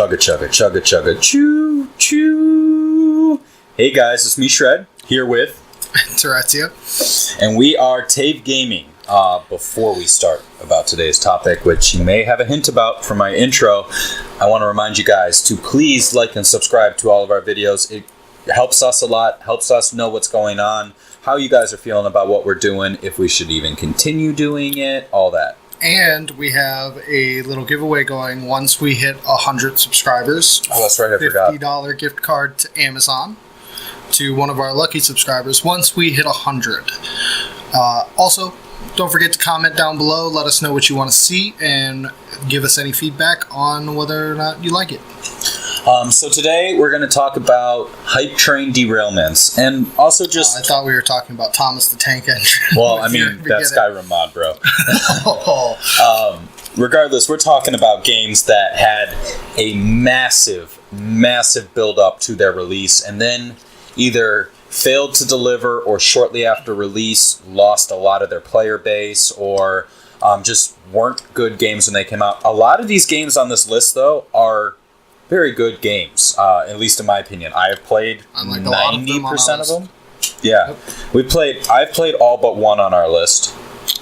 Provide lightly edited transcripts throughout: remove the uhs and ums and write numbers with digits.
Chugga chugga chugga chugga choo choo. Hey guys, it's me Shred here with Terezio, and we are Tave Gaming. Before we start about today's topic, which you may have a hint about from my intro, I want to remind you guys to please like and subscribe to all of our videos. It helps us a lot, helps us know what's going on, how you guys are feeling about what we're doing, if we should even continue doing it, all that. and we have a little giveaway going once we hit 100 subscribers. Oh, that's right, I forgot. $50 gift card to Amazon to one of our lucky subscribers once we hit 100. Also, don't forget to comment down below. Let us know what you want to see and give us any feedback on whether or not you like it. So today we're going to talk about hype train derailments and also just... I thought we were talking about Thomas the Tank Engine. Well, I mean, that's Skyrim mod, bro. Regardless, we're talking about games that had a massive build-up to their release and then either failed to deliver or shortly after release lost a lot of their player base or just weren't good games when they came out. A lot of these games on this list, though, are very good games, at least in my opinion. I have played 90% of them. Yeah. Yep. I've played all but one on our list,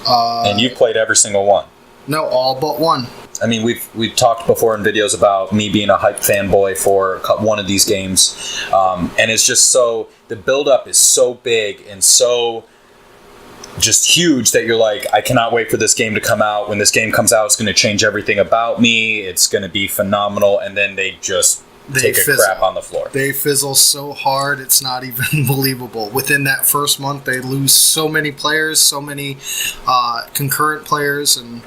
and you've played every single one. No, all but one. I mean, we've talked before in videos about me being a hype fanboy for one of these games, and it's just so, the build-up is so big and so just huge that you're like, I cannot wait for this game to come out. When this game comes out, it's going to change everything about me. It's going to be phenomenal, and then they take a crap on the floor. They fizzle so hard, it's not even believable. Within that first month, they lose so many players, so many concurrent players, and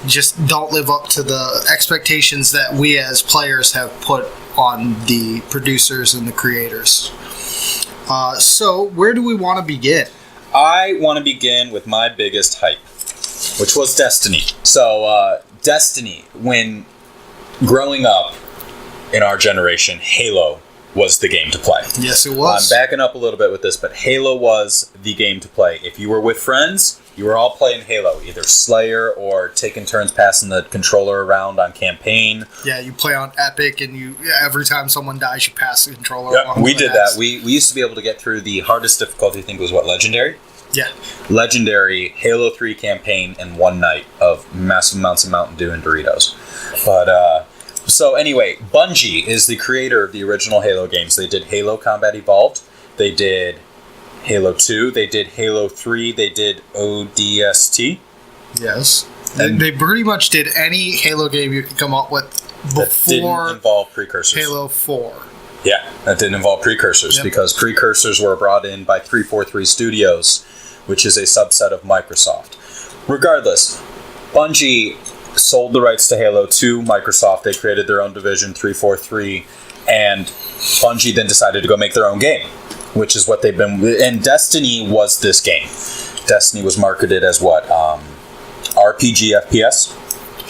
just don't live up to the expectations that we as players have put on the producers and the creators. So where do we want to begin? I want to begin with my biggest hype, which was Destiny. So Destiny, when growing up in our generation, Halo was the game to play. Yes, it was. I'm backing up a little bit with this, but Halo was the game to play. If you were with friends, you were all playing Halo, either Slayer or taking turns passing the controller around on campaign. Yeah, you play on Epic, and every time someone dies, you pass the controller. Yep, we did that. We used to be able to get through the hardest difficulty, I think it was Legendary? Yeah. Legendary, Halo 3 campaign in one night of massive amounts of Mountain Dew and Doritos. But, so anyway, Bungie is the creator of the original Halo games. They did Halo Combat Evolved. They did Halo 2. They did Halo 3. They did ODST. Yes. And they pretty much did any Halo game you could come up with before that didn't involve precursors. Halo 4. Yeah, that didn't involve precursors because precursors were brought in by 343 Studios, which is a subset of Microsoft. Regardless, Bungie sold the rights to Halo to Microsoft. They created their own division, 343, and Bungie then decided to go make their own game, which is what they've been... And Destiny was this game. Destiny was marketed as what? RPG FPS?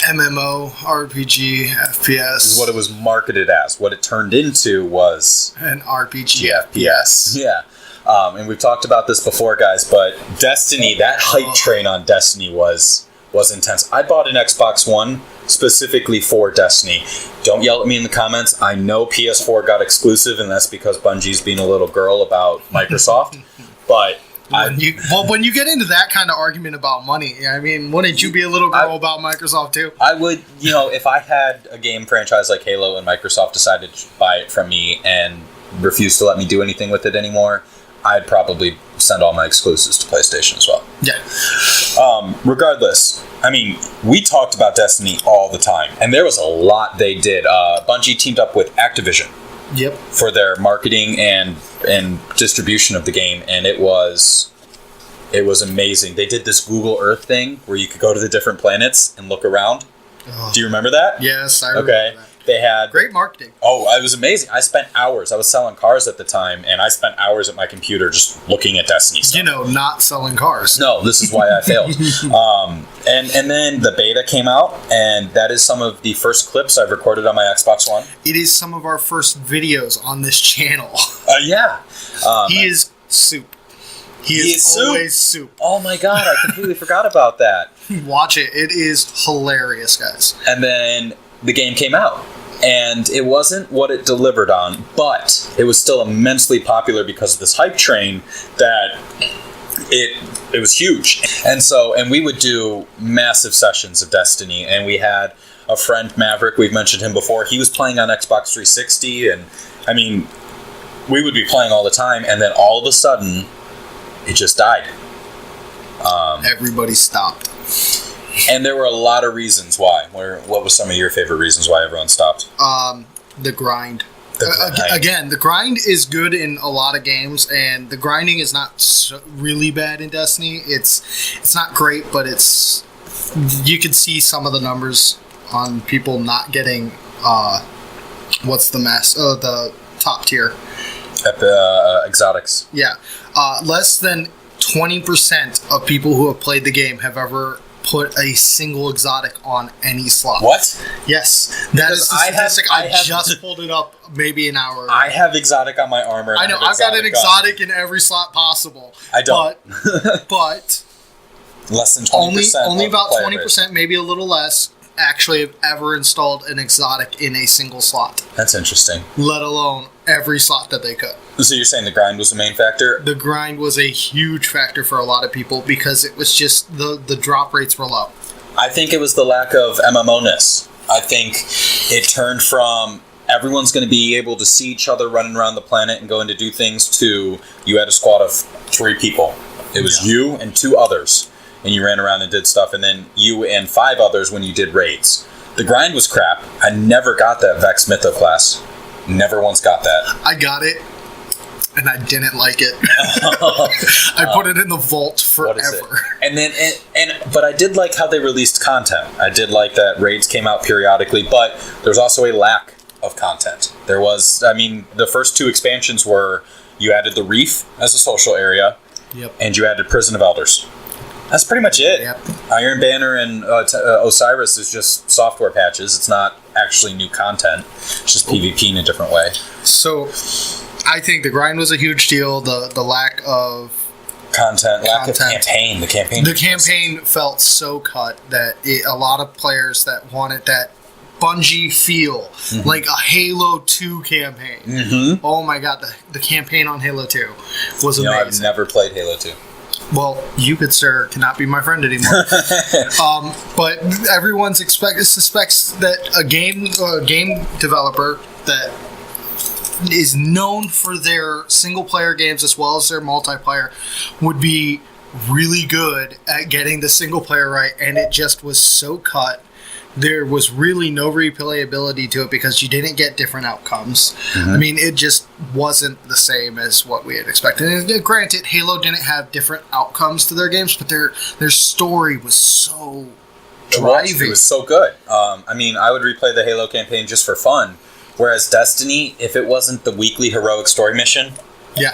MMO, RPG, FPS. This is what it was marketed as. What it turned into was... an RPG FPS. Yeah. And we've talked about this before, guys, but Destiny, that hype train on Destiny was intense. I bought an Xbox One specifically for Destiny. Don't yell at me in the comments. I know PS4 got exclusive, and that's because Bungie's being a little girl about Microsoft. But when you get into that kind of argument about money, I mean, wouldn't you be a little girl about Microsoft too? I would, if I had a game franchise like Halo and Microsoft decided to buy it from me and refused to let me do anything with it anymore, I'd probably send all my exclusives to PlayStation as well. Yeah. Regardless, I mean, we talked about Destiny all the time, and there was a lot they did. Bungie teamed up with Activision. Yep. For their marketing and distribution of the game, and it was amazing. They did this Google Earth thing where you could go to the different planets and look around. Oh. Do you remember that? Yes, I remember that. They had... Great marketing. Oh, it was amazing. I spent hours. I was selling cars at the time, and I spent hours at my computer just looking at Destiny stuff. Not selling cars. No, this is why I failed. And then the beta came out, and that is some of the first clips I've recorded on my Xbox One. It is some of our first videos on this channel. Yeah. He is soup. He is always soup. Oh my god, I completely forgot about that. Watch it. It is hilarious, guys. And then the game came out. And it wasn't what it delivered on, but it was still immensely popular because of this hype train that it was huge. And we would do massive sessions of Destiny, and we had a friend, Maverick, we've mentioned him before. He was playing on Xbox 360, and I mean, we would be playing all the time, and then all of a sudden, it just died. Everybody stopped. And there were a lot of reasons why. What was some of your favorite reasons why everyone stopped? The grind. Again, the grind is good in a lot of games, and the grinding is not really bad in Destiny. It's not great, but you can see some of the numbers on people not getting what's the top tier Exotics. Yeah, less than 20% of people who have played the game have ever put a single exotic on any slot. What? Yes, that is the statistic. I just pulled it up maybe an hour ago. I have exotic on my armor. I know, I've got an exotic in every slot possible. I don't. But less than 20%. Only about 20%, maybe a little less, actually have ever installed an exotic in a single slot. That's interesting. Let alone every slot that they could. So you're saying the grind was the main factor? The grind was a huge factor for a lot of people because it was just the drop rates were low. I think it was the lack of MMO-ness. I think it turned from everyone's going to be able to see each other running around the planet and going to do things to you had a squad of 3 people. It was you and 2 others, and you ran around and did stuff, and then you and 5 others when you did raids. The grind was crap. I never got that Vex Mytho class. Never once got that. I got it, and I didn't like it. I put it in the vault forever. What is it? And then, but I did like how they released content. I did like that raids came out periodically, but there's also a lack of content. There was, I mean, the first 2 expansions were you added the Reef as a social area, and you added Prison of Elders. That's pretty much it. Yep. Iron Banner and Osiris is just software patches. It's not actually new content. It's just PvP in a different way. So, I think the grind was a huge deal. The lack of lack of campaign. The campaign felt so cut that a lot of players that wanted that Bungie feel, like a Halo 2 campaign. Mm-hmm. Oh my god, the campaign on Halo 2 was amazing. I've never played Halo 2. Well, you, good sir, cannot be my friend anymore. But everyone suspects that a game developer that is known for their single-player games as well as their multiplayer would be really good at getting the single-player right, and it just was so cut. There was really no replayability to it because you didn't get different outcomes. Mm-hmm. I mean, it just wasn't the same as what we had expected. And granted, Halo didn't have different outcomes to their games, but their story was so driving. It was so good. I mean, I would replay the Halo campaign just for fun. Whereas Destiny, if it wasn't the weekly heroic story mission,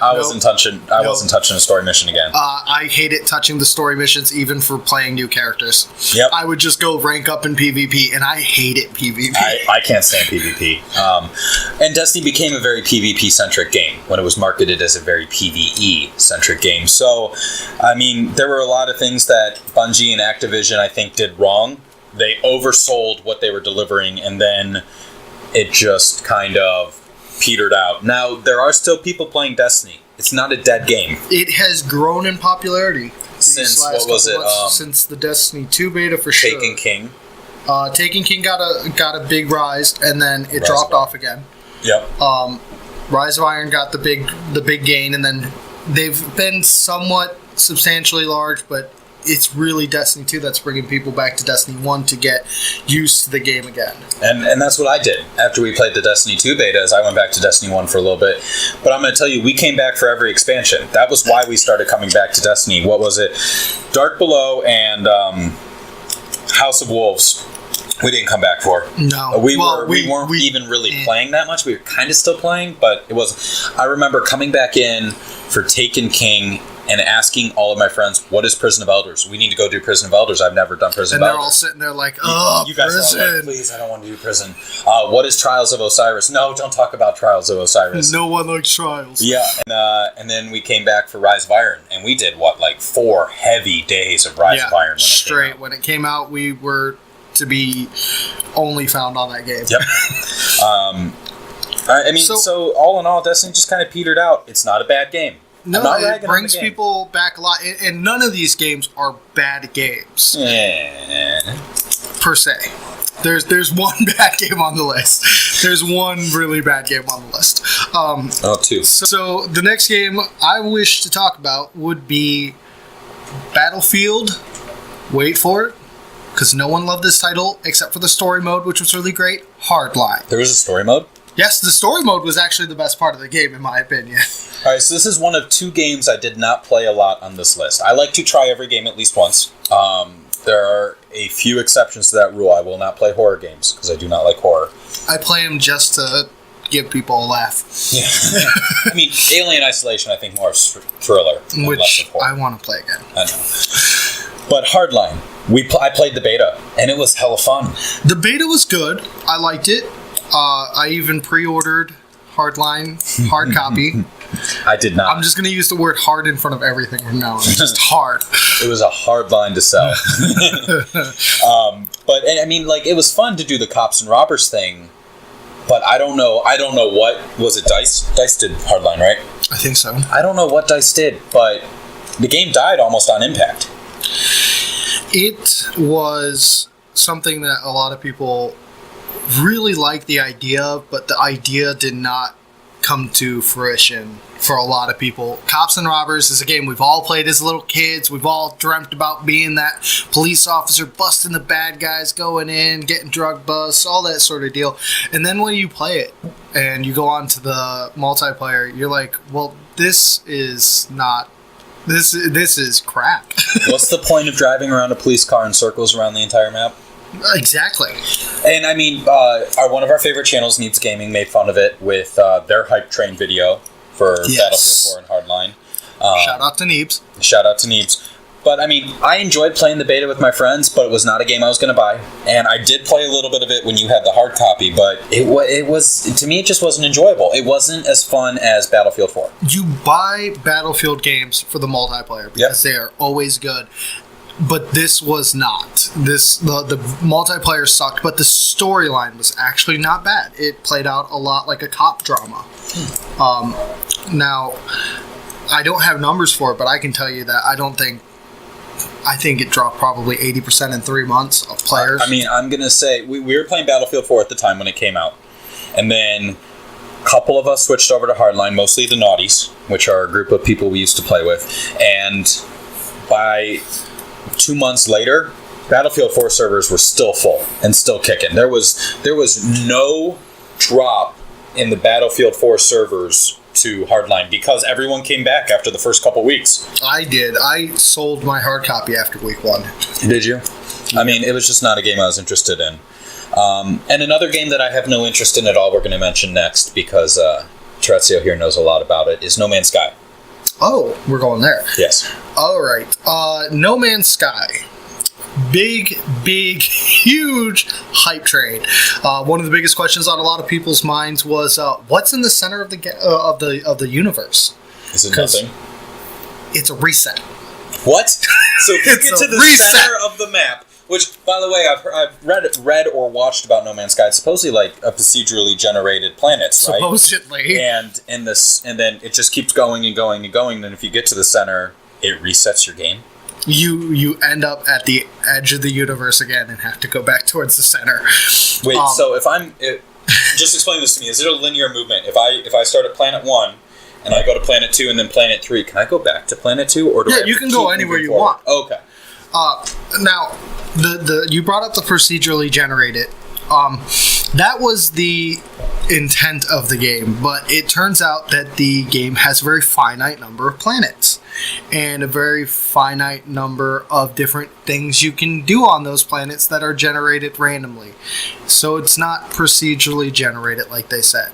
I wasn't touching a story mission again. I hated touching the story missions even for playing new characters. Yep. I would just go rank up in PvP, and I hated PvP. I can't stand PvP. And Destiny became a very PvP-centric game when it was marketed as a very PvE-centric game. So, I mean, there were a lot of things that Bungie and Activision, I think, did wrong. They oversold what they were delivering, and then it just kind of petered out. Now, there are still people playing Destiny. It's not a dead game. It has grown in popularity. Since, what was it? Since the Destiny 2 beta, for sure. Taken King. Taken King got a big rise, and then it dropped off again. Yep. Rise of Iron got the big gain, and then they've been somewhat substantially large, but it's really Destiny 2 that's bringing people back to Destiny 1 to get used to the game again. And that's what I did. After we played the Destiny 2 betas, I went back to Destiny 1 for a little bit. But I'm going to tell you, we came back for every expansion. That was why we started coming back to Destiny. What was it? Dark Below and House of Wolves. We didn't come back for. No. We weren't even really playing that much. We were kind of still playing, but it wasn't. I remember coming back in for Taken King and asking all of my friends, what is Prison of Elders? We need to go do Prison of Elders. I've never done Prison of Elders. And they're all sitting there like, oh, you guys prison. are all like, please, I don't want to do prison. What is Trials of Osiris? No, don't talk about Trials of Osiris. No one likes Trials. Yeah, and then we came back for Rise of Iron, and we did, 4 heavy days of Rise of Iron when it came out. When it came out, we were to be only found on that game. Yep. I mean, so all in all, Destiny just kind of petered out. It's not a bad game. No, it brings people back a lot, and none of these games are bad games per se. There's one bad game on the list. There's one really bad game on the list. Two. So the next game I wish to talk about would be Battlefield. Wait for it, because no one loved this title except for the story mode, which was really great. Hardline. There was a story mode? Yes, the story mode was actually the best part of the game, in my opinion. All right, so this is one of 2 games I did not play a lot on this list. I like to try every game at least once. There are a few exceptions to that rule. I will not play horror games because I do not like horror. I play them just to give people a laugh. Yeah. I mean, Alien Isolation, I think more of thriller, which less of horror. I want to play again. I know. But Hardline, I played the beta, and it was hella fun. The beta was good. I liked it. I even pre-ordered Hardline hard copy. I did not. I'm just going to use the word hard in front of everything from now on. It's just hard. It was a hard line to sell. But I mean, like, it was fun to do the cops and robbers thing. But I don't know what was it. Dice did Hardline, right? I think so. I don't know what Dice did, but the game died almost on impact. It was something that a lot of people really liked the idea of, but the idea did not come to fruition for a lot of people. Cops and Robbers is a game we've all played as little kids. We've all dreamt about being that police officer, busting the bad guys, going in, getting drug busts, all that sort of deal. And then when you play it and you go on to the multiplayer, you're like, well, this is not... This is crap. What's the point of driving around a police car in circles around the entire map? Exactly. And I mean, one of our favorite channels, Neebs Gaming, made fun of it with their Hype Train video for Battlefield 4 and Hardline. Shout out to Neebs. Shout out to Neebs. But I mean, I enjoyed playing the beta with my friends, but it was not a game I was going to buy. And I did play a little bit of it when you had the hard copy, but it was, to me, it just wasn't enjoyable. It wasn't as fun as Battlefield 4. You buy Battlefield games for the multiplayer because they are always good. But this was not. The multiplayer sucked, but the storyline was actually not bad. It played out a lot like a cop drama. Now, I don't have numbers for it, but I can tell you that I think it dropped probably 80% in 3 months of players. I mean, I'm going to say, we were playing Battlefield 4 at the time when it came out. And then a couple of us switched over to Hardline, mostly the Naughties, which are a group of people we used to play with. And by 2 months later, Battlefield 4 servers were still full and still kicking. There was no drop in the Battlefield 4 servers to Hardline because everyone came back after the first couple weeks. I did. I sold my hard copy after week 1. Did you? I mean, it was just not a game I was interested in. And another game that I have no interest in at all, we're going to mention next because Terezio here knows a lot about it, is No Man's Sky. Oh, we're going there. Yes. All right. No Man's Sky. Big, huge hype train. One of the biggest questions on a lot of people's minds was, what's in the center of the universe? Is it nothing? It's a reset. What? So if you get to the center of the map, which, by the way, I've read or watched about No Man's Sky. It's supposedly like a procedurally generated planet, right? Supposedly. And then it just keeps going and going and going. And if you get to the center, it resets your game. You end up at the edge of the universe again and have to go back towards the center. Wait, so just explain this to me. Is it a linear movement? If I start at planet 1 and I go to planet 2 and then planet 3, can I go back to planet 2, or do I have you can go anywhere you want. Okay. Now, you brought up the procedurally generated. That was the intent of the game, but it turns out that the game has a very finite number of planets and a very finite number of different things you can do on those planets that are generated randomly. So it's not procedurally generated like they said.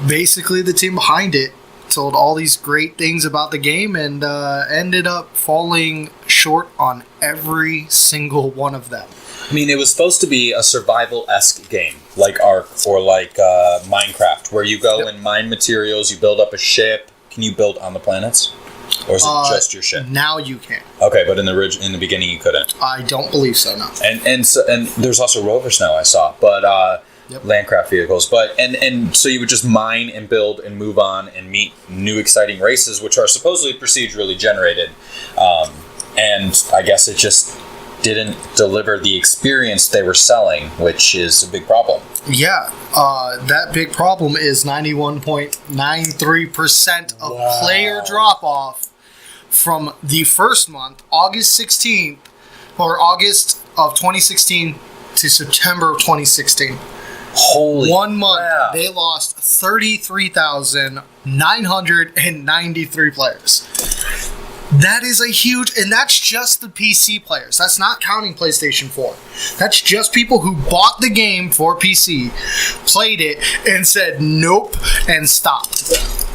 Basically, the team behind it told all these great things about the game and ended up falling short on every single one of them. I mean, it was supposed to be a survival-esque game, like Ark or like Minecraft, where you go and mine materials, you build up a ship. Can you build on the planets? Or is it just your ship? Now you can. Okay, but in the beginning you couldn't. I don't believe so. No. And there's also rovers now I saw, but landcraft vehicles. But and so you would just mine and build and move on and meet new exciting races, which are supposedly procedurally generated. And I guess it just didn't deliver the experience they were selling, which is a big problem. Yeah, that big problem is 91.93% of player drop-off from the first month, August 16th, or August of 2016 to September of 2016. Holy 1 month, crap. They lost 33,993 players. That is a huge, and that's just the PC players. That's not counting PlayStation 4. That's just people who bought the game for PC, played it, and said nope, and stopped.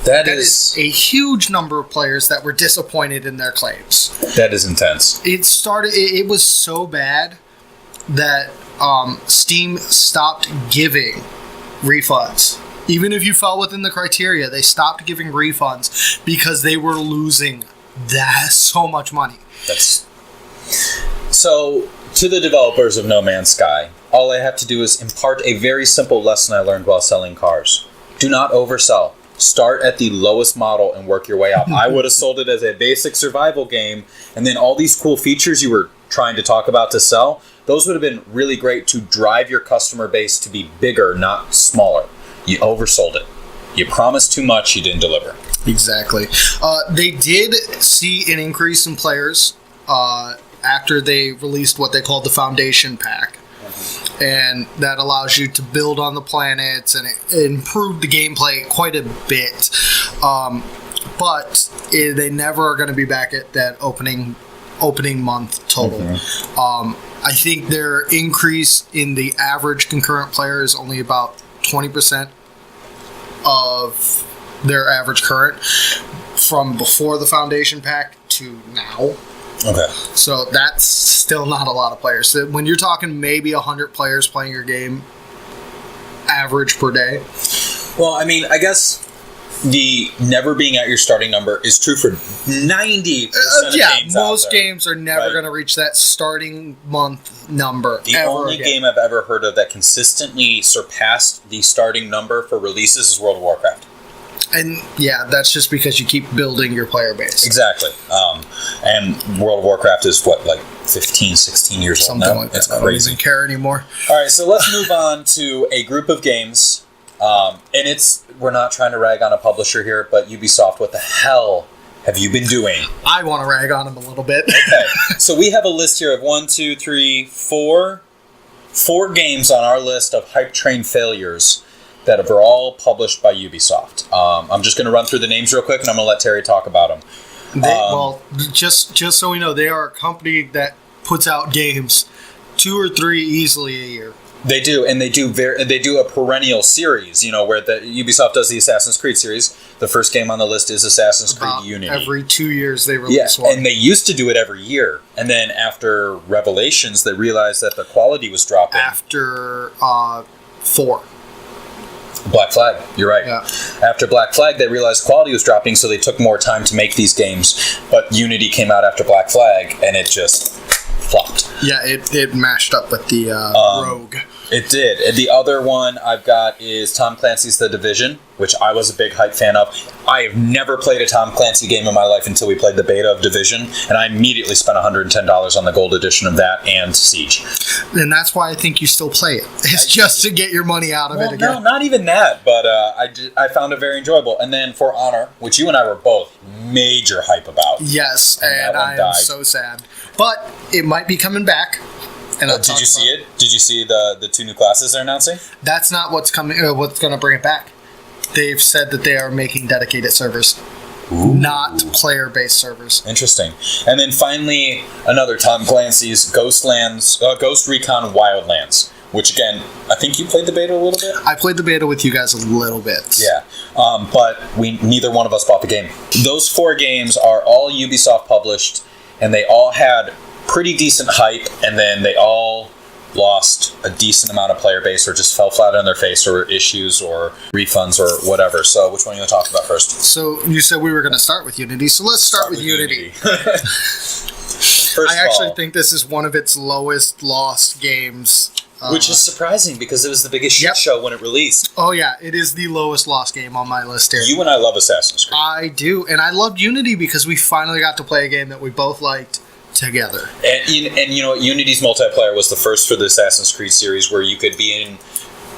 That is a huge number of players that were disappointed in their claims. That is intense. It was so bad that Steam stopped giving refunds. Even if you fell within the criteria, they stopped giving refunds because they were losing so much money. So, to the developers of No Man's Sky, all I have to do is impart a very simple lesson I learned while selling cars. Do not oversell. Start at the lowest model and work your way up. I would have sold it as a basic survival game, and then all these cool features you were trying to talk about to sell, those would have been really great to drive your customer base to be bigger, not smaller. You oversold it. You promised too much, you didn't deliver. Exactly. They did see an increase in players after they released what they called the Foundation Pack. And that allows you to build on the planets and improve the gameplay quite a bit. But they never are going to be back at that opening month total. Mm-hmm. I think their increase in the average concurrent player is only about 20% of their average current from before the Foundation Pack to now. Okay. So that's still not a lot of players. So when you're talking maybe 100 players playing your game average per day. Well, I mean, I guess the never being at your starting number is true for 90% of games. Most games are never going to reach that starting month number. The only game I've ever heard of that consistently surpassed the starting number for releases is World of Warcraft. And yeah, that's just because you keep building your player base. Exactly. And World of Warcraft is like 15, 16 years old now. Something like that. It's crazy. I don't even care anymore. All right, so let's move on to a group of games. And we're not trying to rag on a publisher here, but Ubisoft, what the hell have you been doing? I want to rag on them a little bit. Okay, so we have a list here of 4 games on our list of hype train failures that are all published by Ubisoft. I'm just going to run through the names real quick, and I'm going to let Terry talk about them. Just so we know, they are a company that puts out games 2 or 3 easily a year. They do, and they do a perennial series. Where the Ubisoft does the Assassin's Creed series. The first game on the list is Assassin's Creed Unity. Every 2 years they release one. And they used to do it every year, and then after Revelations, they realized that the quality was dropping. After 4. Black Flag, you're right. Yeah. After Black Flag, they realized quality was dropping, so they took more time to make these games. But Unity came out after Black Flag, and it just flopped. Yeah, it mashed up with the Rogue. It did. And the other one I've got is Tom Clancy's The Division, which I was a big hype fan of. I have never played a Tom Clancy game in my life until we played the beta of Division, and I immediately spent $110 on the gold edition of that and Siege. And that's why I think you still play it. It's just to get your money out of it again. No, not even that, but I found it very enjoyable. And then For Honor, which you and I were both major hype about. Yes, and I am so sad. But it might be coming back. Did you see it? Did you see the 2 new classes they're announcing? That's not what's coming. What's going to bring it back? They've said that they are making dedicated servers, not player-based servers. Interesting. And then finally, another Tom Clancy's Ghost Recon Wildlands, which again, I think you played the beta a little bit. I played the beta with you guys a little bit. Yeah, but neither one of us bought the game. Those 4 games are all Ubisoft published, and they all had pretty decent hype, and then they all lost a decent amount of player base or just fell flat on their face or issues or refunds or whatever. So which one are you going to talk about first? So you said we were going to start with Unity, so let's start with Unity. I actually think this is one of its lowest lost games. Which is surprising because it was the biggest shit show when it released. Oh yeah, it is the lowest lost game on my list here. You and I love Assassin's Creed. I do, and I loved Unity because we finally got to play a game that we both liked together. And you know what? Unity's multiplayer was the first for the Assassin's Creed series where you could be in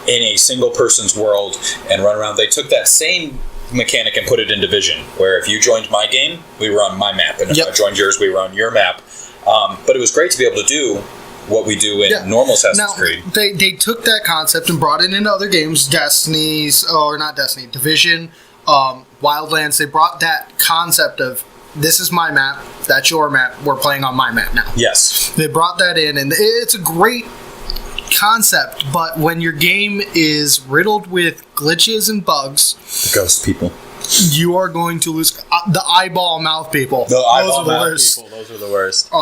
a single person's world and run around. They took that same mechanic and put it in Division, where if you joined my game, we were on my map, and if I joined yours, we were on your map. But it was great to be able to do what we do in normal Assassin's Creed. They took that concept and brought it into other games, Division, Wildlands. They brought that concept of, this is my map, that's your map, we're playing on my map now. Yes. They brought that in, and it's a great concept, but when your game is riddled with glitches and bugs... The ghost people. You are going to lose... the eyeball mouth people. The eyeball mouth people, those are the worst.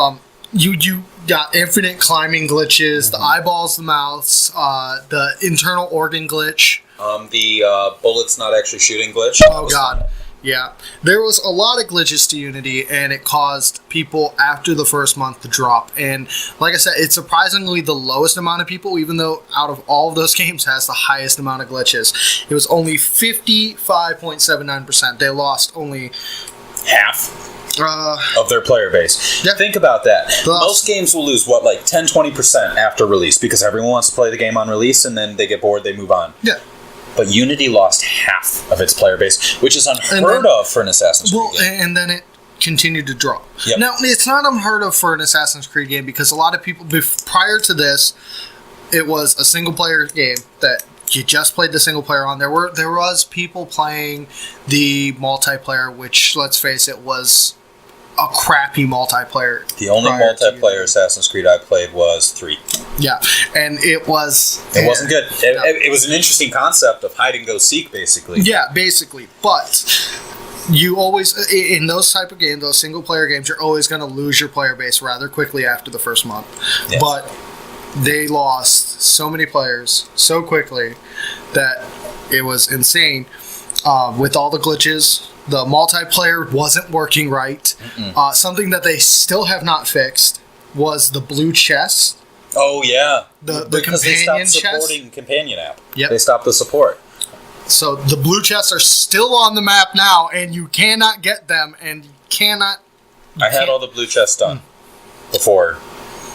You got infinite climbing glitches, the eyeballs, the mouths, the internal organ glitch. The bullets not actually shooting glitch. Oh, God. Yeah. There was a lot of glitches to Unity, and it caused people after the first month to drop. And like I said, it's surprisingly the lowest amount of people, even though out of all of those games has the highest amount of glitches. It was only 55.79%. They lost only... half of their player base. Yeah. Think about that. Most games will lose, 10-20% after release because everyone wants to play the game on release and then they get bored, they move on. Yeah. But Unity lost half of its player base, which is unheard of for an Assassin's Creed game. And then it continued to drop. Yep. Now, it's not unheard of for an Assassin's Creed game because a lot of people, prior to this, it was a single-player game that you just played the single player on. There was people playing the multiplayer, which, let's face it, was a crappy multiplayer. The only multiplayer Assassin's Creed I played was 3. Yeah, and it wasn't good. It was an interesting concept of hide and go seek, basically. Yeah, basically. But you always, in those type of games, those single player games, you're always going to lose your player base rather quickly after the first month. Yes. But they lost so many players so quickly that it was insane. With all the glitches, the multiplayer wasn't working right. Something that they still have not fixed was the blue chest. Oh, yeah. Because they stopped supporting companion app. Yep. They stopped the support. So the blue chests are still on the map now, and you cannot get them, and you cannot... I had all the blue chests done before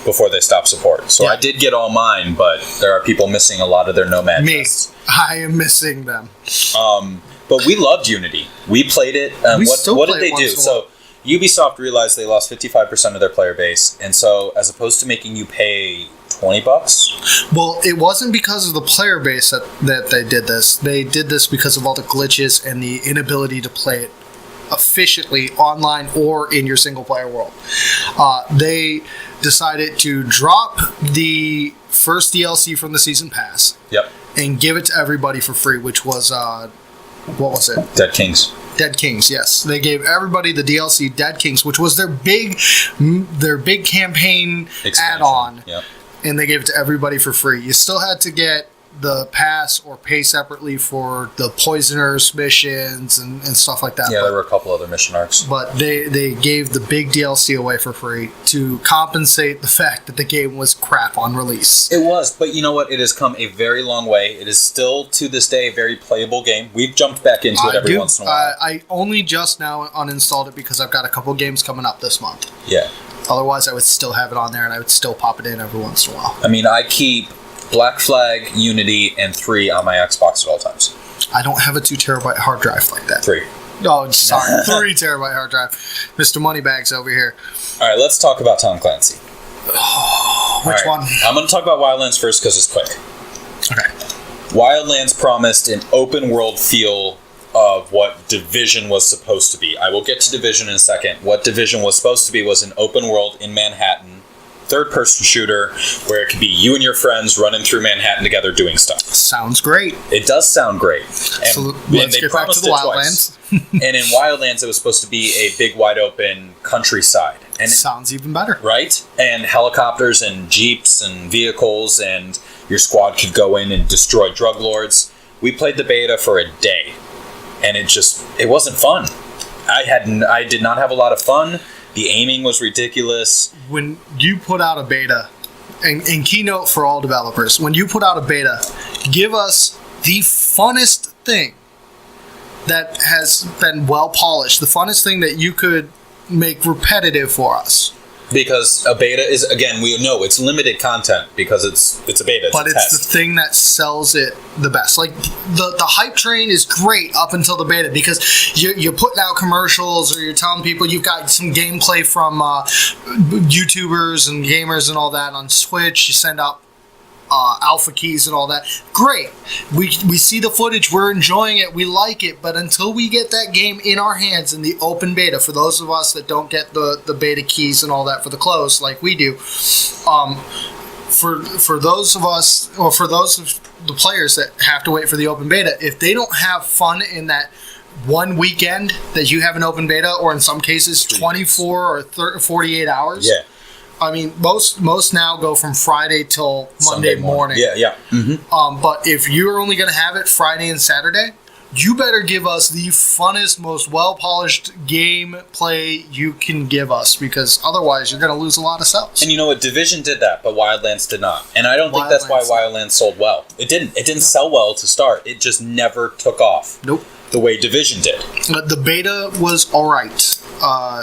they stopped support. So I did get all mine, but there are people missing a lot of their Nomad chests. I am missing them. But we loved Unity. We played it. What did they do? So Ubisoft realized they lost 55% of their player base, and so as opposed to making you pay $20... Well, it wasn't because of the player base that they did this. They did this because of all the glitches and the inability to play it efficiently online or in your single player world. They decided to drop the first DLC from the season pass. Yep. And give it to everybody for free, which was what was it? Dead Kings. Dead Kings, yes. They gave everybody the DLC Dead Kings, which was their big campaign add-on. Yep. And they gave it to everybody for free. You still had to get the pass or pay separately for the Poisoners missions and stuff like that. Yeah, there were a couple other mission arcs. But they gave the big DLC away for free to compensate the fact that the game was crap on release. It was, but you know what? It has come a very long way. It is still, to this day, a very playable game. We've jumped back into it every once in a while. I only just now uninstalled it because I've got a couple games coming up this month. Yeah. Otherwise, I would still have it on there, and I would still pop it in every once in a while. I mean, I keep Black Flag, Unity, and 3 on my Xbox at all times. I don't have a 2 terabyte hard drive like that. 3. Oh, sorry. 3 terabyte hard drive. Mr. Moneybags over here. All right, let's talk about Tom Clancy. Which one? I'm going to talk about Wildlands first because it's quick. Okay. Wildlands promised an open world feel of what Division was supposed to be. I will get to Division in a second. What Division was supposed to be was an open world in Manhattan, third-person shooter where it could be you and your friends running through Manhattan together doing stuff. Sounds great. It does sound great. And, so let's get back to the Wildlands. And in Wildlands, it was supposed to be a big, wide-open countryside. And sounds even better. Right? And helicopters and jeeps and vehicles, and your squad could go in and destroy drug lords. We played the beta for a day, and it wasn't fun. I did not have a lot of fun. The aiming was ridiculous. When you put out a beta, and keynote for all developers, when you put out a beta, give us the funnest thing that has been well polished, the funnest thing that you could make repetitive for us. Because a beta is, again, we know it's limited content because it's a beta. But it's the thing that sells it the best. Like, the hype train is great up until the beta because you're putting out commercials or you're telling people you've got some gameplay from YouTubers and gamers and all that on Twitch. You send out alpha keys and all that. Great. We see the footage. We're enjoying it. We like it. But until we get that game in our hands in the open beta, for those of us that don't get the beta keys and all that for the close like we do, for those of us, or for those of the players that have to wait for the open beta, if they don't have fun in that one weekend that you have an open beta, or in some cases 24 or 48 hours. Yeah. I mean, most now go from Friday till Monday morning. Yeah. Mm-hmm. But if you're only going to have it Friday and Saturday, you better give us the funnest, most well-polished gameplay you can give us, because otherwise you're going to lose a lot of sales. And you know what? Division did that, but Wildlands did not. And I don't think that's why Wildlands sold well. It didn't. It didn't sell well to start. It just never took off. Nope. The way Division did. The beta was all right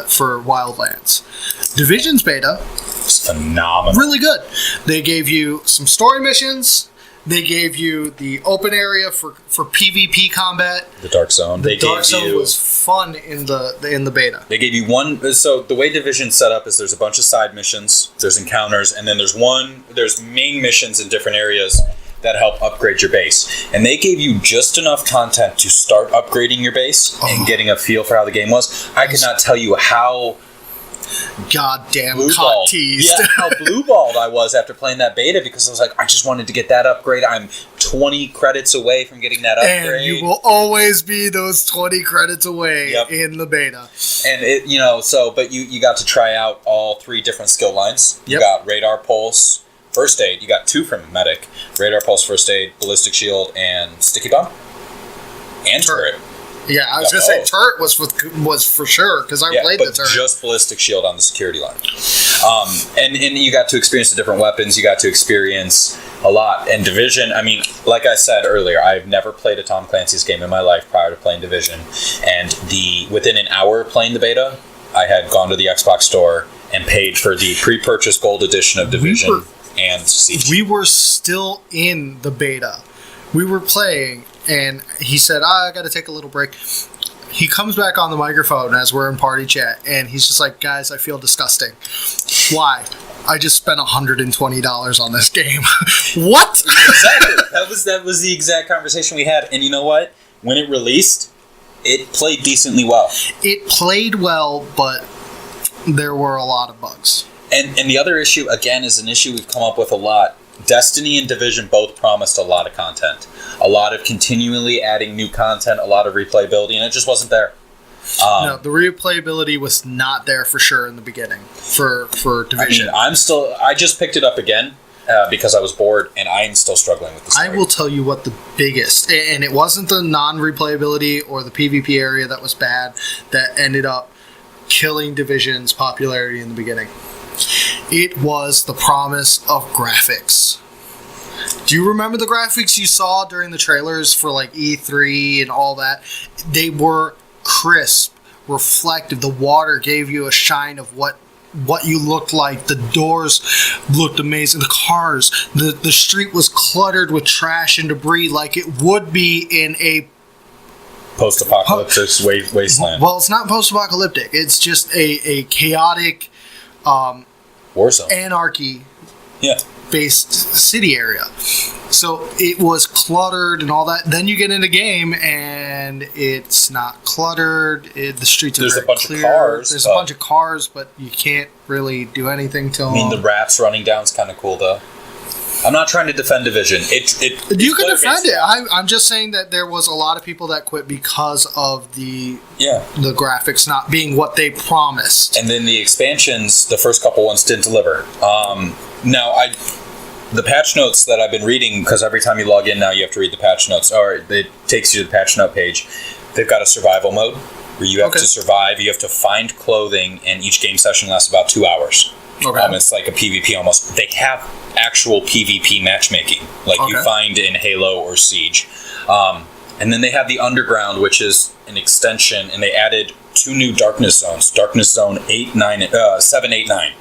for Wildlands. Division's beta was phenomenal. Really good. They gave you some story missions. They gave you the open area for PvP combat. The Dark Zone. The Dark Zone was fun in the beta. They gave you one. So the way Division's set up is there's a bunch of side missions, there's encounters, and then there's main missions in different areas that help upgrade your base. And they gave you just enough content to start upgrading your base and getting a feel for how the game was. I could not tell you how goddamn cock teased. Yeah, how blue-balled I was after playing that beta, because I was like, I just wanted to get that upgrade. I'm 20 credits away from getting that upgrade. And you will always be those 20 credits away in the beta. And but you got to try out all 3 different skill lines. You got Radar, Pulse, First Aid. You got 2 from Medic. Radar, Pulse, First Aid, Ballistic Shield, and Sticky Bomb. And Turret. Yeah, I was going to say Turret was for sure, because I played the Turret. Just Ballistic Shield on the security line. And you got to experience the different weapons. You got to experience a lot. And Division, I mean, like I said earlier, I've never played a Tom Clancy's game in my life prior to playing Division. And within an hour of playing the beta, I had gone to the Xbox store and paid for the pre-purchase gold edition of Division and Siege. We were still in the beta. We were playing, and he said, I got to take a little break. He comes back on the microphone as we're in party chat, and he's just like, guys, I feel disgusting. Why? I just spent $120 on this game. What? Exactly. That was the exact conversation we had. And you know what? When it released, it played decently well. It played well, but there were a lot of bugs. And the other issue, again, is an issue we've come up with a lot. Destiny and Division both promised a lot of content. A lot of continually adding new content, a lot of replayability, and it just wasn't there. No, the replayability was not there for sure in the beginning for Division. I mean, I just picked it up again because I was bored, and I'm still struggling with the story. I will tell you what the biggest, and it wasn't the non-replayability or the PvP area that was bad that ended up killing Division's popularity in the beginning. It was the promise of graphics. Do you remember the graphics you saw during the trailers for like E3 and all that? They were crisp, reflective. The water gave you a shine of what you looked like. The doors looked amazing. The cars, the street was cluttered with trash and debris like it would be in a post-apocalyptic wasteland. Well, it's not post-apocalyptic. It's just a chaotic Warzone. Anarchy based city area. So it was cluttered and all that. Then you get in a game and it's not cluttered. The streets are very clear. There's a bunch of cars, but you can't really do anything to them. I mean, the rats running down is kind of cool, though. I'm not trying to defend Division. You can defend it. I'm just saying that there was a lot of people that quit because of the graphics not being what they promised. And then the expansions, the first couple ones didn't deliver. The patch notes that I've been reading, because every time you log in now you have to read the patch notes, or it takes you to the patch note page. They've got a survival mode where you have to survive. You have to find clothing, and each game session lasts about 2 hours. Okay. It's like a PvP almost. They have actual PvP matchmaking, like you find in Halo or Siege. And then they have the Underground, which is an extension, and they added 2 new Darkness Zones. Darkness Zone 7, 8, 9.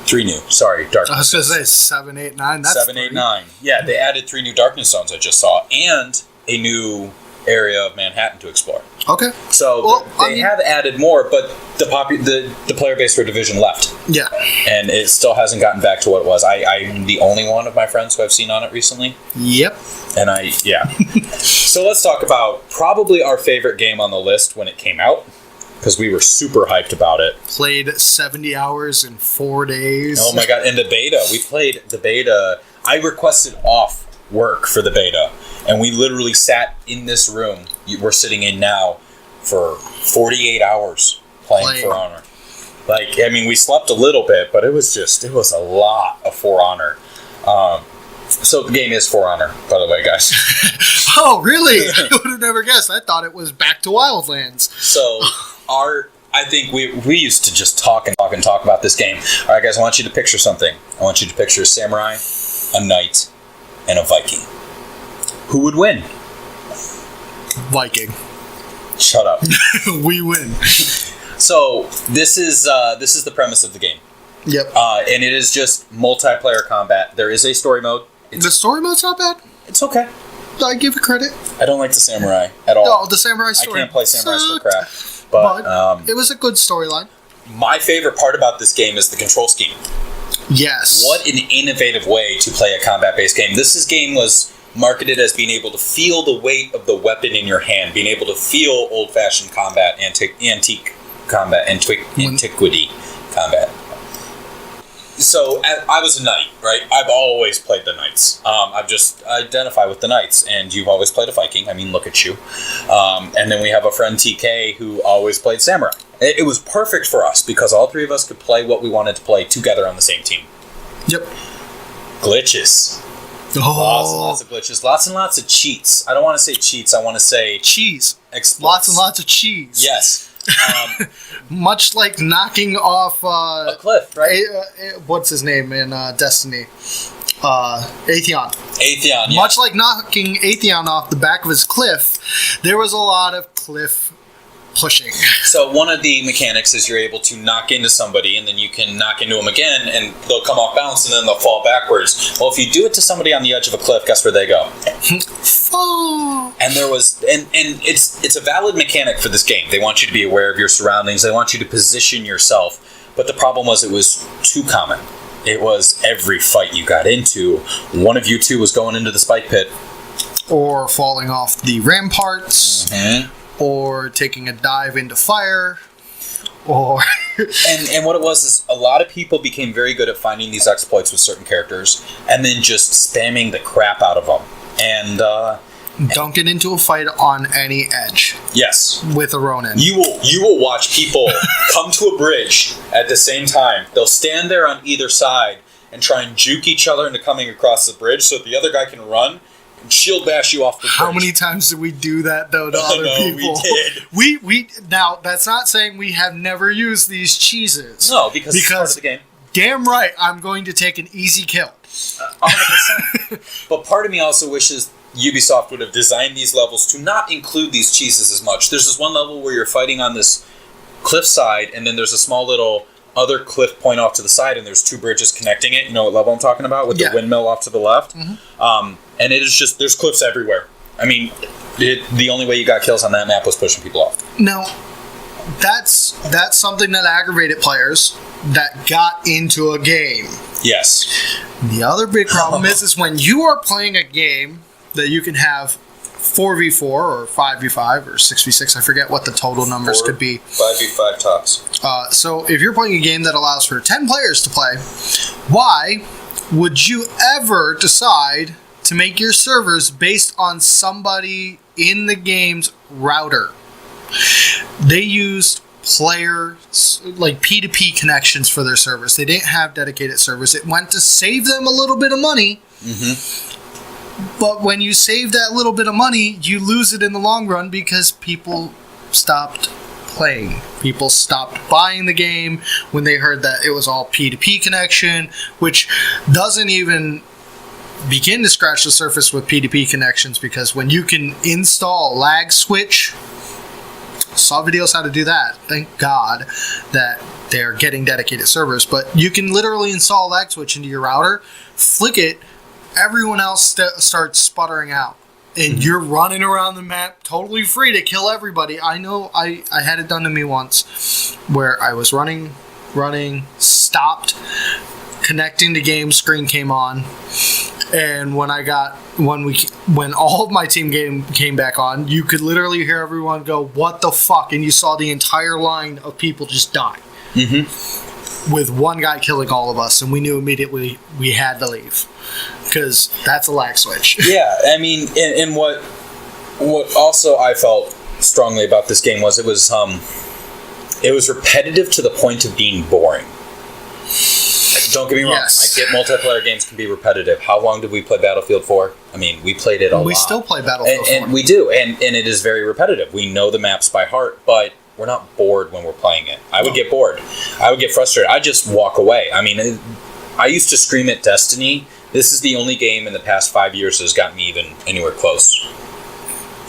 3 new. Sorry, Darkness. I was going to say 7, 8, 9. That's 7, 8, 9. Yeah, they added 3 new Darkness Zones I just saw, and a new area of Manhattan to explore. Okay. So they have added more, but the player base for Division left. Yeah. And it still hasn't gotten back to what it was. I'm the only one of my friends who I've seen on it recently. Yep. And So let's talk about probably our favorite game on the list when it came out, because we were super hyped about it. Played 70 hours in 4 days. Oh my god, and the beta. We played the beta. I requested off work for the beta, and we literally sat in this room we're sitting in now for 48 hours playing For Honor. We slept a little bit, but it was a lot of For Honor. So the game is For Honor, by the way, guys. Oh, really? I would have never guessed. I thought it was Back to Wildlands. So I think we used to just talk about this game. All right, guys, I want you to picture something. I want you to picture a samurai, a knight, and a Viking. Who would win? Viking. Shut up. We win. So this is the premise of the game. Yep. And it is just multiplayer combat. There is a story mode. The story mode's not bad. It's okay. I give it credit. I don't like the samurai at all. No, the samurai story. I can't play samurais for crap. But it was a good storyline. My favorite part about this game is the control scheme. Yes. What an innovative way to play a combat-based game. This game was marketed as being able to feel the weight of the weapon in your hand, being able to feel old-fashioned combat, antique combat, antiquity combat. So I was a knight, right? I've always played the knights. I've just identify with the knights, and you've always played a Viking. I mean, look at you. And then we have a friend TK who always played samurai. It was perfect for us because all 3 of us could play what we wanted to play together on the same team. Yep. Glitches. Oh. Lots and lots of glitches. Lots and lots of cheats. I don't want to say cheats. I want to say cheese. Exploits. Lots and lots of cheese. Yes. Much like knocking off a cliff, right? What's his name in Destiny? Atheon. Atheon, yeah. Much like knocking Atheon off the back of his cliff, there was a lot of cliff pushing. So one of the mechanics is you're able to knock into somebody, and then you can knock into them again, and they'll come off balance, and then they'll fall backwards. Well, if you do it to somebody on the edge of a cliff, guess where they go? Fall. And there was, and it's a valid mechanic for this game. They want you to be aware of your surroundings. They want you to position yourself. But the problem was it was too common. It was every fight you got into, one of you two was going into the spike pit. Or falling off the ramparts. Mm-hmm. Or taking a dive into fire, or... and what it was is a lot of people became very good at finding these exploits with certain characters, and then just spamming the crap out of them. And don't get into a fight on any edge. Yes, with a Ronin. You will watch people come to a bridge at the same time. They'll stand there on either side and try and juke each other into coming across the bridge, so the other guy can run. Shield bash you off the bridge. How many times did we do that though to other people? We did. We now that's not saying we have never used these cheeses. No, because it's part of the game. Damn right, I'm going to take an easy kill. 100%. But part of me also wishes Ubisoft would have designed these levels to not include these cheeses as much. There's this one level where you're fighting on this cliffside, and then there's a small little other cliff point off to the side, and there's 2 bridges connecting it. You know what level I'm talking about? With the windmill off to the left. Mm-hmm. And it is just, there's cliffs everywhere. I mean, the only way you got kills on that map was pushing people off. Now, that's something that aggravated players that got into a game. Yes. The other big problem is when you are playing a game that you can have 4v4 or 5v5 or 6v6, I forget what the total numbers could be. 5v5 tops. So if you're playing a game that allows for 10 players to play, why would you ever decide to make your servers based on somebody in the game's router? They used players, like P2P connections for their servers. They didn't have dedicated servers. It went to save them a little bit of money. But when you save that little bit of money, you lose it in the long run because people stopped playing. People stopped buying the game when they heard that it was all P2P connection, which doesn't even begin to scratch the surface with P2P connections, because when you can install lag switch, saw videos how to do that. Thank God that they're getting dedicated servers, but you can literally install lag switch into your router, flick it, everyone else starts sputtering out, and you're running around the map totally free to kill everybody. I know I had it done to me once where I was running, stopped, connecting to game, screen came on, and when all of my team came back on, you could literally hear everyone go, "What the fuck?" and you saw the entire line of people just die. With one guy killing all of us, and we knew immediately we had to leave because that's a lag switch. Yeah, I mean, and what also I felt strongly about this game was it was repetitive to the point of being boring. Don't get me wrong. Yes. I get multiplayer games can be repetitive. How long did we play Battlefield 4? I mean, we played it a lot. We still play Battlefield 4. And we do, and it is very repetitive. We know the maps by heart, but we're not bored when we're playing it. I would get bored. I would get frustrated. I'd just walk away. I mean, I used to scream at Destiny. This is the only game in the past 5 years that has gotten me even anywhere close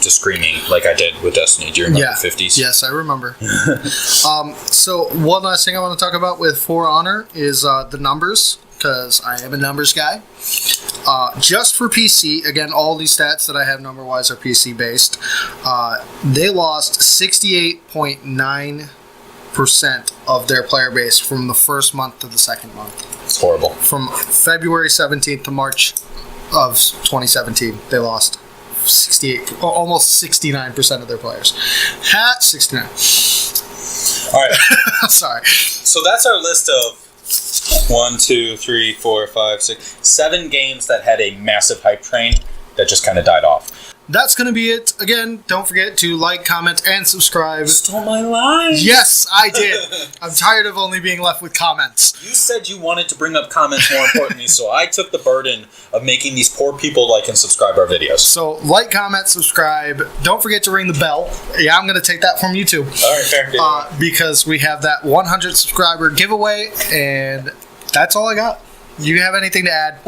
to screaming like I did with Destiny. Do you remember the 50s? Yes, I remember. So one last thing I want to talk about with For Honor is the numbers, because I am a numbers guy. Just for PC, again, all these stats that I have number-wise are PC-based. They lost 68.9% of their player base from the first month to the second month. It's horrible. From February 17th to March of 2017, they lost 68, almost 69% of their players. 69. All right. Sorry. So that's our list of 7 games that had a massive hype train that just kind of died off. That's going to be it. Again, don't forget to like, comment, and subscribe. You stole my line. Yes, I did. I'm tired of only being left with comments. You said you wanted to bring up comments more importantly, so I took the burden of making these poor people like and subscribe our videos. So, like, comment, subscribe. Don't forget to ring the bell. Yeah, I'm going to take that from you too. All right, fair. Because we have that 100 subscriber giveaway, and that's all I got. You have anything to add?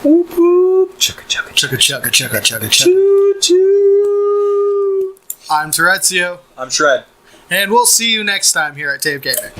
Whoop whoop. Chugga chugga chugga chugga chugga chugga chugga. Choo choo. I'm Terezio. I'm Shred. And we'll see you next time here at Tape Gaming.